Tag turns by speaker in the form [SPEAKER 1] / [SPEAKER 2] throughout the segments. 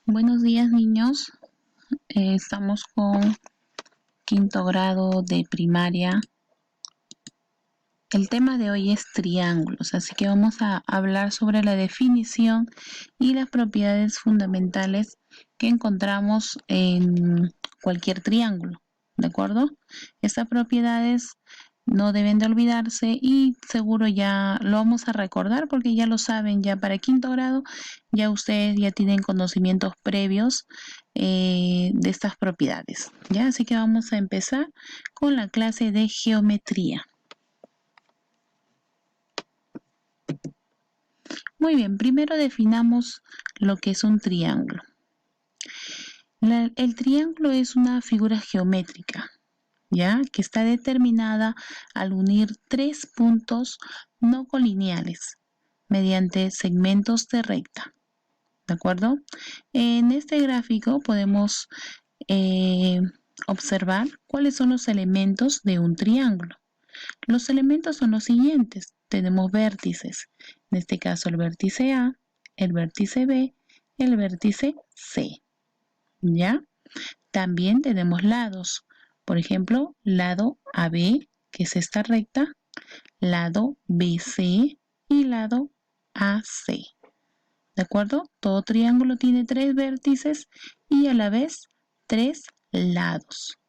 [SPEAKER 1] Buenos días, niños. Estamos con quinto grado de primaria. El tema de hoy es triángulos, así que vamos a hablar sobre la definición y las propiedades fundamentales que encontramos en cualquier triángulo, ¿de acuerdo? Estas propiedades no deben de olvidarse y seguro ya lo vamos a recordar porque ya lo saben, ya para quinto grado ya ustedes ya tienen conocimientos previos de estas propiedades, ¿ya? Así que vamos a empezar con la clase de geometría. Muy bien, primero definamos lo que es un triángulo. El triángulo es una figura geométrica, ¿ya? Que está determinada al unir tres puntos no colineales mediante segmentos de recta, ¿de acuerdo? En este gráfico podemos observar cuáles son los elementos de un triángulo. Los elementos son los siguientes. Tenemos vértices, en este caso el vértice A, el vértice B, el vértice C, ¿ya? También tenemos lados, por ejemplo, lado AB, que es esta recta, lado BC y lado AC, ¿de acuerdo? Todo triángulo tiene tres vértices y a la vez tres lados.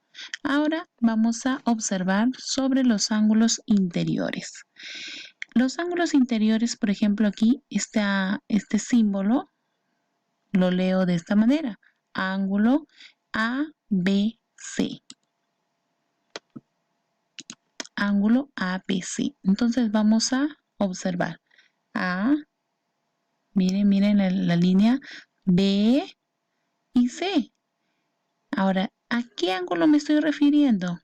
[SPEAKER 1] Ahora vamos a observar sobre los ángulos interiores. Los ángulos interiores, por ejemplo, aquí está este símbolo, lo leo de esta manera, ángulo ABC. Ángulo ABC. Entonces vamos a observar A, miren la línea B y C. Ahora, ¿a qué ángulo me estoy refiriendo?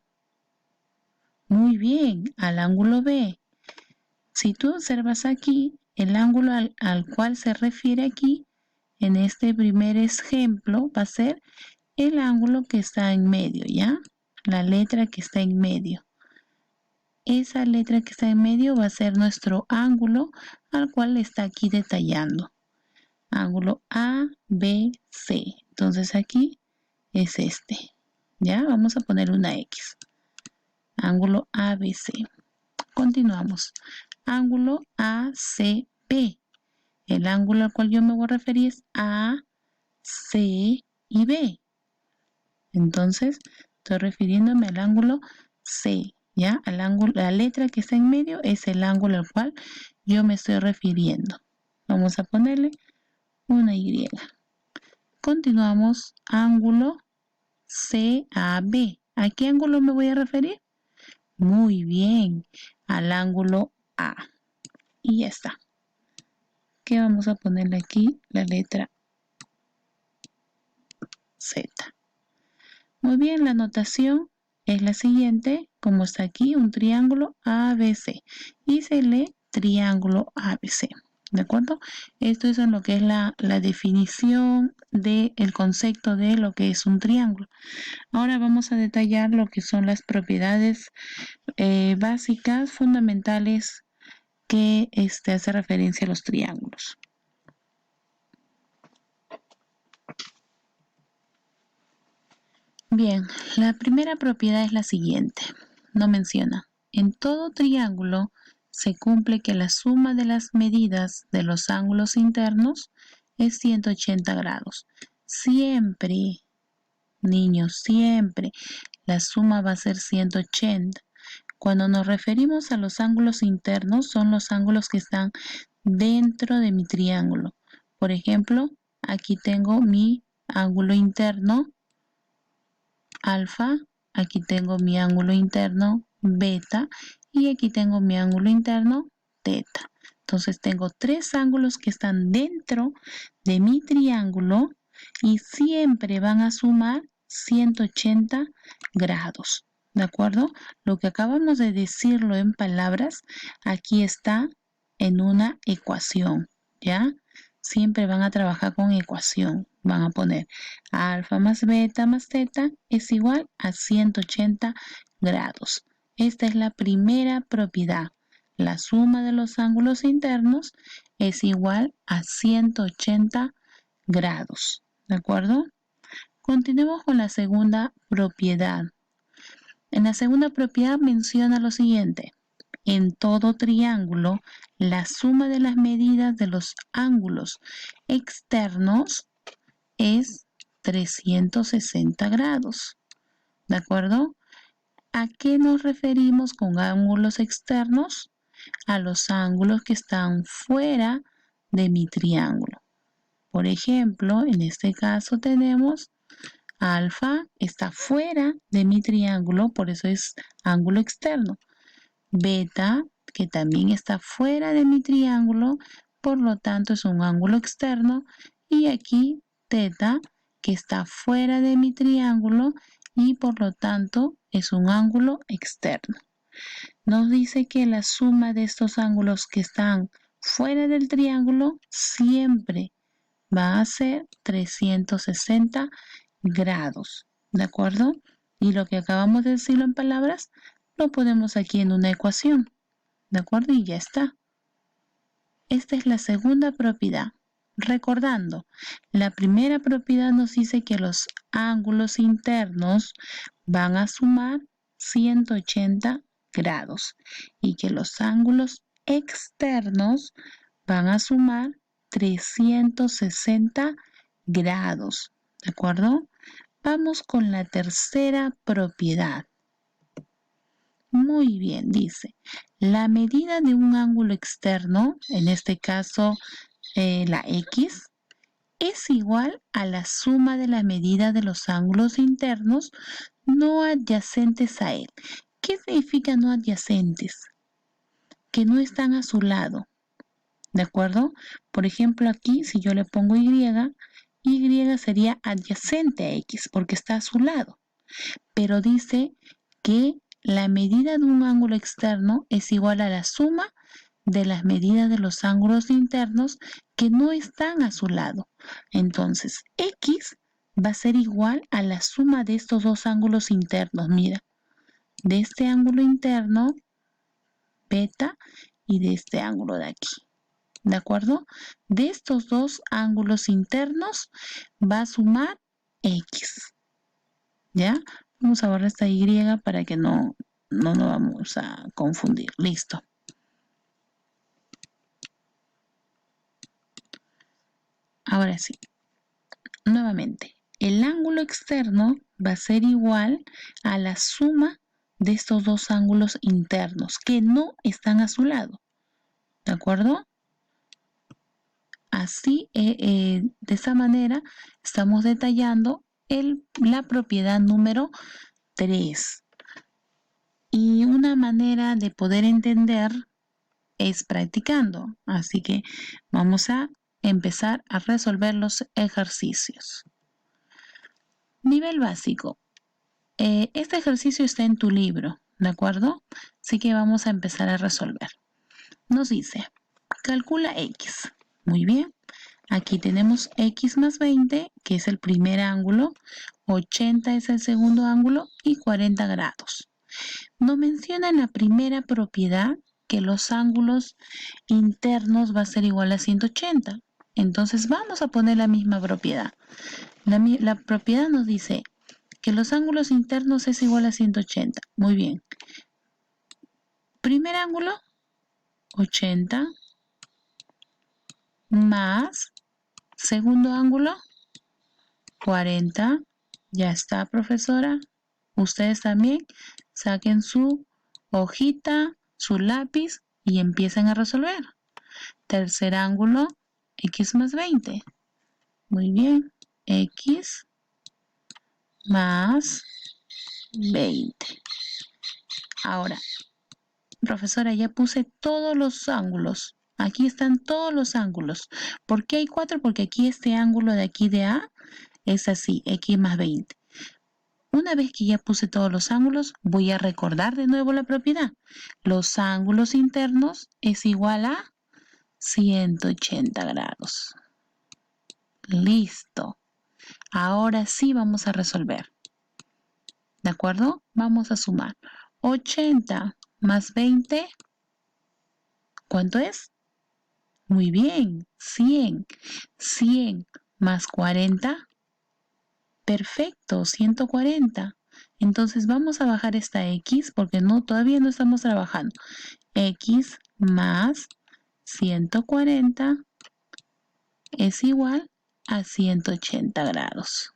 [SPEAKER 1] Muy bien, al ángulo B. Si tú observas aquí, el ángulo al cual se refiere aquí, en este primer ejemplo, va a ser el ángulo que está en medio, ¿ya? La letra que está en medio. Esa letra que está en medio va a ser nuestro ángulo al cual está aquí detallando. Ángulo ABC. Entonces aquí es este. ¿Ya? Vamos a poner una X. Ángulo ABC. Continuamos. Ángulo ACB. El ángulo al cual yo me voy a referir es A, C y B. Entonces, estoy refiriéndome al ángulo C, ¿ya? Al ángulo, la letra que está en medio es el ángulo al cual yo me estoy refiriendo. Vamos a ponerle una Y. Continuamos, ángulo CAB. ¿A qué ángulo me voy a referir? Muy bien, al ángulo A. Y ya está. ¿Qué vamos a ponerle aquí? La letra Z. Muy bien, la notación es la siguiente, como está aquí, un triángulo ABC. Y se lee triángulo ABC. ¿De acuerdo? Esto es en lo que es la definición del concepto de lo que es un triángulo. Ahora vamos a detallar lo que son las propiedades básicas, fundamentales, que hace referencia a los triángulos. Bien, la primera propiedad es la siguiente. No menciona. En todo triángulo se cumple que la suma de las medidas de los ángulos internos es 180 grados. Siempre, niños, siempre la suma va a ser 180. Cuando nos referimos a los ángulos internos, son los ángulos que están dentro de mi triángulo. Por ejemplo, aquí tengo mi ángulo interno alfa, aquí tengo mi ángulo interno beta y aquí tengo mi ángulo interno teta. Entonces tengo tres ángulos que están dentro de mi triángulo y siempre van a sumar 180 grados. ¿De acuerdo? Lo que acabamos de decirlo en palabras, aquí está en una ecuación, ¿ya? Siempre van a trabajar con ecuación. Van a poner alfa más beta más teta es igual a 180 grados. Esta es la primera propiedad. La suma de los ángulos internos es igual a 180 grados. ¿De acuerdo? Continuemos con la segunda propiedad. En la segunda propiedad menciona lo siguiente. En todo triángulo, la suma de las medidas de los ángulos externos es 360 grados. ¿De acuerdo? ¿A qué nos referimos con ángulos externos? A los ángulos que están fuera de mi triángulo. Por ejemplo, en este caso tenemos alfa está fuera de mi triángulo, por eso es ángulo externo. Beta, que también está fuera de mi triángulo, por lo tanto es un ángulo externo. Y aquí teta, que está fuera de mi triángulo y por lo tanto es un ángulo externo. Nos dice que la suma de estos ángulos que están fuera del triángulo siempre va a ser 360 grados, ¿de acuerdo? Y lo que acabamos de decirlo en palabras, lo ponemos aquí en una ecuación, ¿de acuerdo? Y ya está. Esta es la segunda propiedad. Recordando, la primera propiedad nos dice que los ángulos internos van a sumar 180 grados y que los ángulos externos van a sumar 360 grados, ¿de acuerdo? Vamos con la tercera propiedad. Muy bien, dice, la medida de un ángulo externo, en este caso la X, es igual a la suma de la medida de los ángulos internos no adyacentes a él. ¿Qué significa no adyacentes? Que no están a su lado. ¿De acuerdo? Por ejemplo, aquí si yo le pongo Y, Y sería adyacente a X porque está a su lado. Pero dice que la medida de un ángulo externo es igual a la suma de las medidas de los ángulos internos que no están a su lado. Entonces, X va a ser igual a la suma de estos dos ángulos internos. Mira, de este ángulo interno, beta, y de este ángulo de aquí. ¿De acuerdo? De estos dos ángulos internos va a sumar X. ¿Ya? Vamos a borrar esta Y para que no nos vamos a confundir. Listo. Ahora sí. Nuevamente, el ángulo externo va a ser igual a la suma de estos dos ángulos internos que no están a su lado. ¿De acuerdo? Así, de esa manera, estamos detallando la propiedad número 3. Y una manera de poder entender es practicando. Así que vamos a empezar a resolver los ejercicios. Nivel básico. Este ejercicio está en tu libro, ¿de acuerdo? Así que vamos a empezar a resolver. Nos dice, calcula X. Muy bien. Aquí tenemos X más 20, que es el primer ángulo, 80 es el segundo ángulo y 40 grados. Nos menciona en la primera propiedad que los ángulos internos va a ser igual a 180. Entonces vamos a poner la misma propiedad. La propiedad nos dice que los ángulos internos es igual a 180. Muy bien. Primer ángulo, 80, más segundo ángulo, 40. Ya está, profesora. Ustedes también saquen su hojita, su lápiz y empiecen a resolver. Tercer ángulo, X más 20. Muy bien. X más 20. Ahora, profesora, ya puse todos los ángulos. Aquí están todos los ángulos. ¿Por qué hay 4? Porque aquí este ángulo de aquí de A es así, X más 20. Una vez que ya puse todos los ángulos, voy a recordar de nuevo la propiedad. Los ángulos internos es igual a 180 grados. Listo. Ahora sí vamos a resolver. ¿De acuerdo? Vamos a sumar. 80 más 20, ¿cuánto es? Muy bien, 100. 100 más 40, Perfecto, 140. Entonces vamos a bajar esta x porque todavía no estamos trabajando. X más 140 es igual a 180 grados.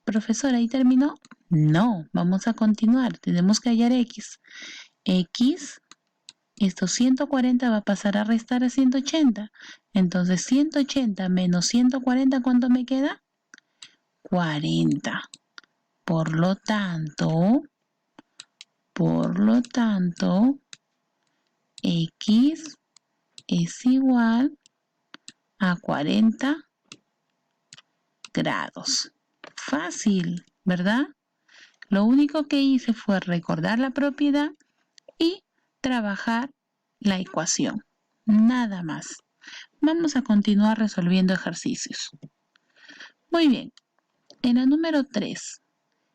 [SPEAKER 1] Profesora, ¿ahí terminó? No, vamos a continuar. Tenemos que hallar x. X, estos 140 va a pasar a restar a 180. Entonces 180 menos 140, ¿cuánto me queda? 40. Por lo tanto, x es igual a 40 grados. Fácil, ¿verdad? Lo único que hice fue recordar la propiedad y trabajar la ecuación. Nada más. Vamos a continuar resolviendo ejercicios. Muy bien. En la número 3.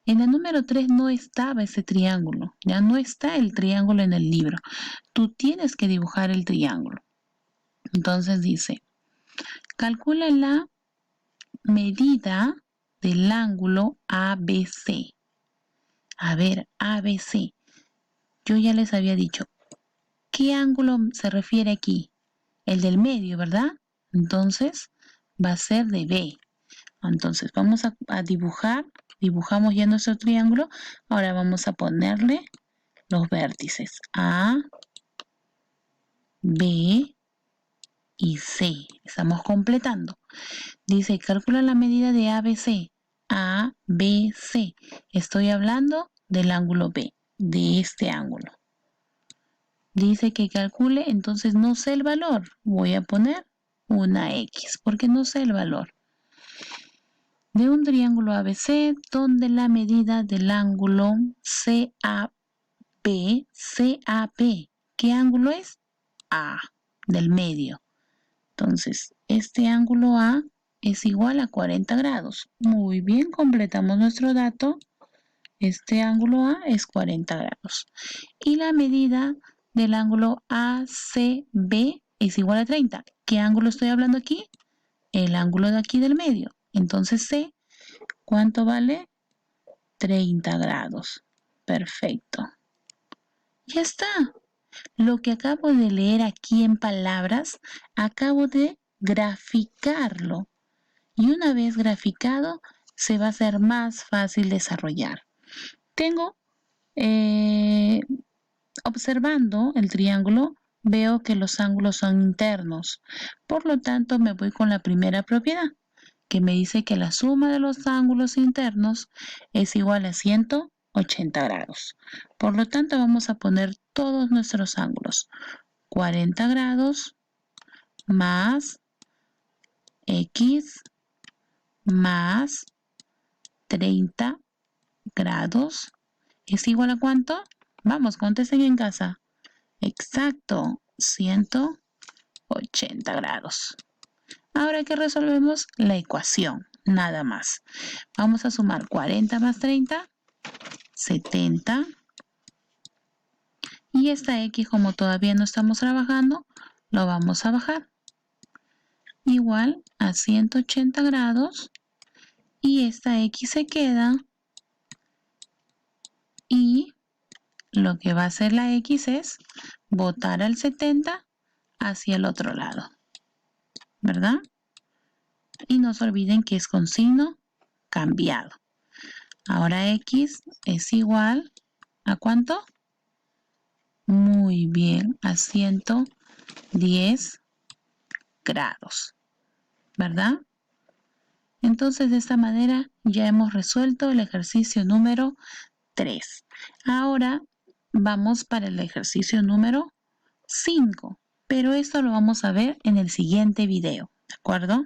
[SPEAKER 1] En la número 3 no estaba ese triángulo. Ya no está el triángulo en el libro. Tú tienes que dibujar el triángulo. Entonces dice, calcula la medida del ángulo ABC. A ver, ABC. Yo ya les había dicho, ¿qué ángulo se refiere aquí? El del medio, ¿verdad? Entonces, va a ser de B. Entonces, vamos a dibujar. Dibujamos ya nuestro triángulo. Ahora vamos a ponerle los vértices A, B y C. Estamos completando. Dice, calcula la medida de ABC. ABC. Estoy hablando del ángulo B, de este ángulo. Dice que calcule, entonces no sé el valor. Voy a poner una X, porque no sé el valor. De un triángulo ABC, donde la medida del ángulo CAP, ¿qué ángulo es? A, del medio. Entonces, este ángulo A es igual a 40 grados. Muy bien, completamos nuestro dato. Este ángulo A es 40 grados. Y la medida del ángulo ACB es igual a 30. ¿Qué ángulo estoy hablando aquí? El ángulo de aquí del medio. Entonces C, ¿cuánto vale? 30 grados. Perfecto. Ya está. Lo que acabo de leer aquí en palabras, acabo de graficarlo. Y una vez graficado, se va a hacer más fácil desarrollar. Tengo, observando el triángulo, veo que los ángulos son internos. Por lo tanto, me voy con la primera propiedad, que me dice que la suma de los ángulos internos es igual a 180 grados. Por lo tanto, vamos a poner todos nuestros ángulos. 40 grados más X más 30 grados es igual a ¿cuánto? Vamos, contesten en casa. Exacto, 180 grados. Ahora que resolvemos la ecuación, nada más. Vamos a sumar 40 más 30, 70. Y esta X, como todavía no estamos trabajando, lo vamos a bajar. Igual a 180 grados. Y esta X se queda. Y lo que va a hacer la X es botar al 70 hacia el otro lado. ¿Verdad? Y no se olviden que es con signo cambiado. Ahora X es igual ¿a cuánto? Muy bien, a 110 grados. ¿Verdad? Entonces, de esta manera ya hemos resuelto el ejercicio número 3. Ahora vamos para el ejercicio número 5, pero esto lo vamos a ver en el siguiente video, ¿de acuerdo?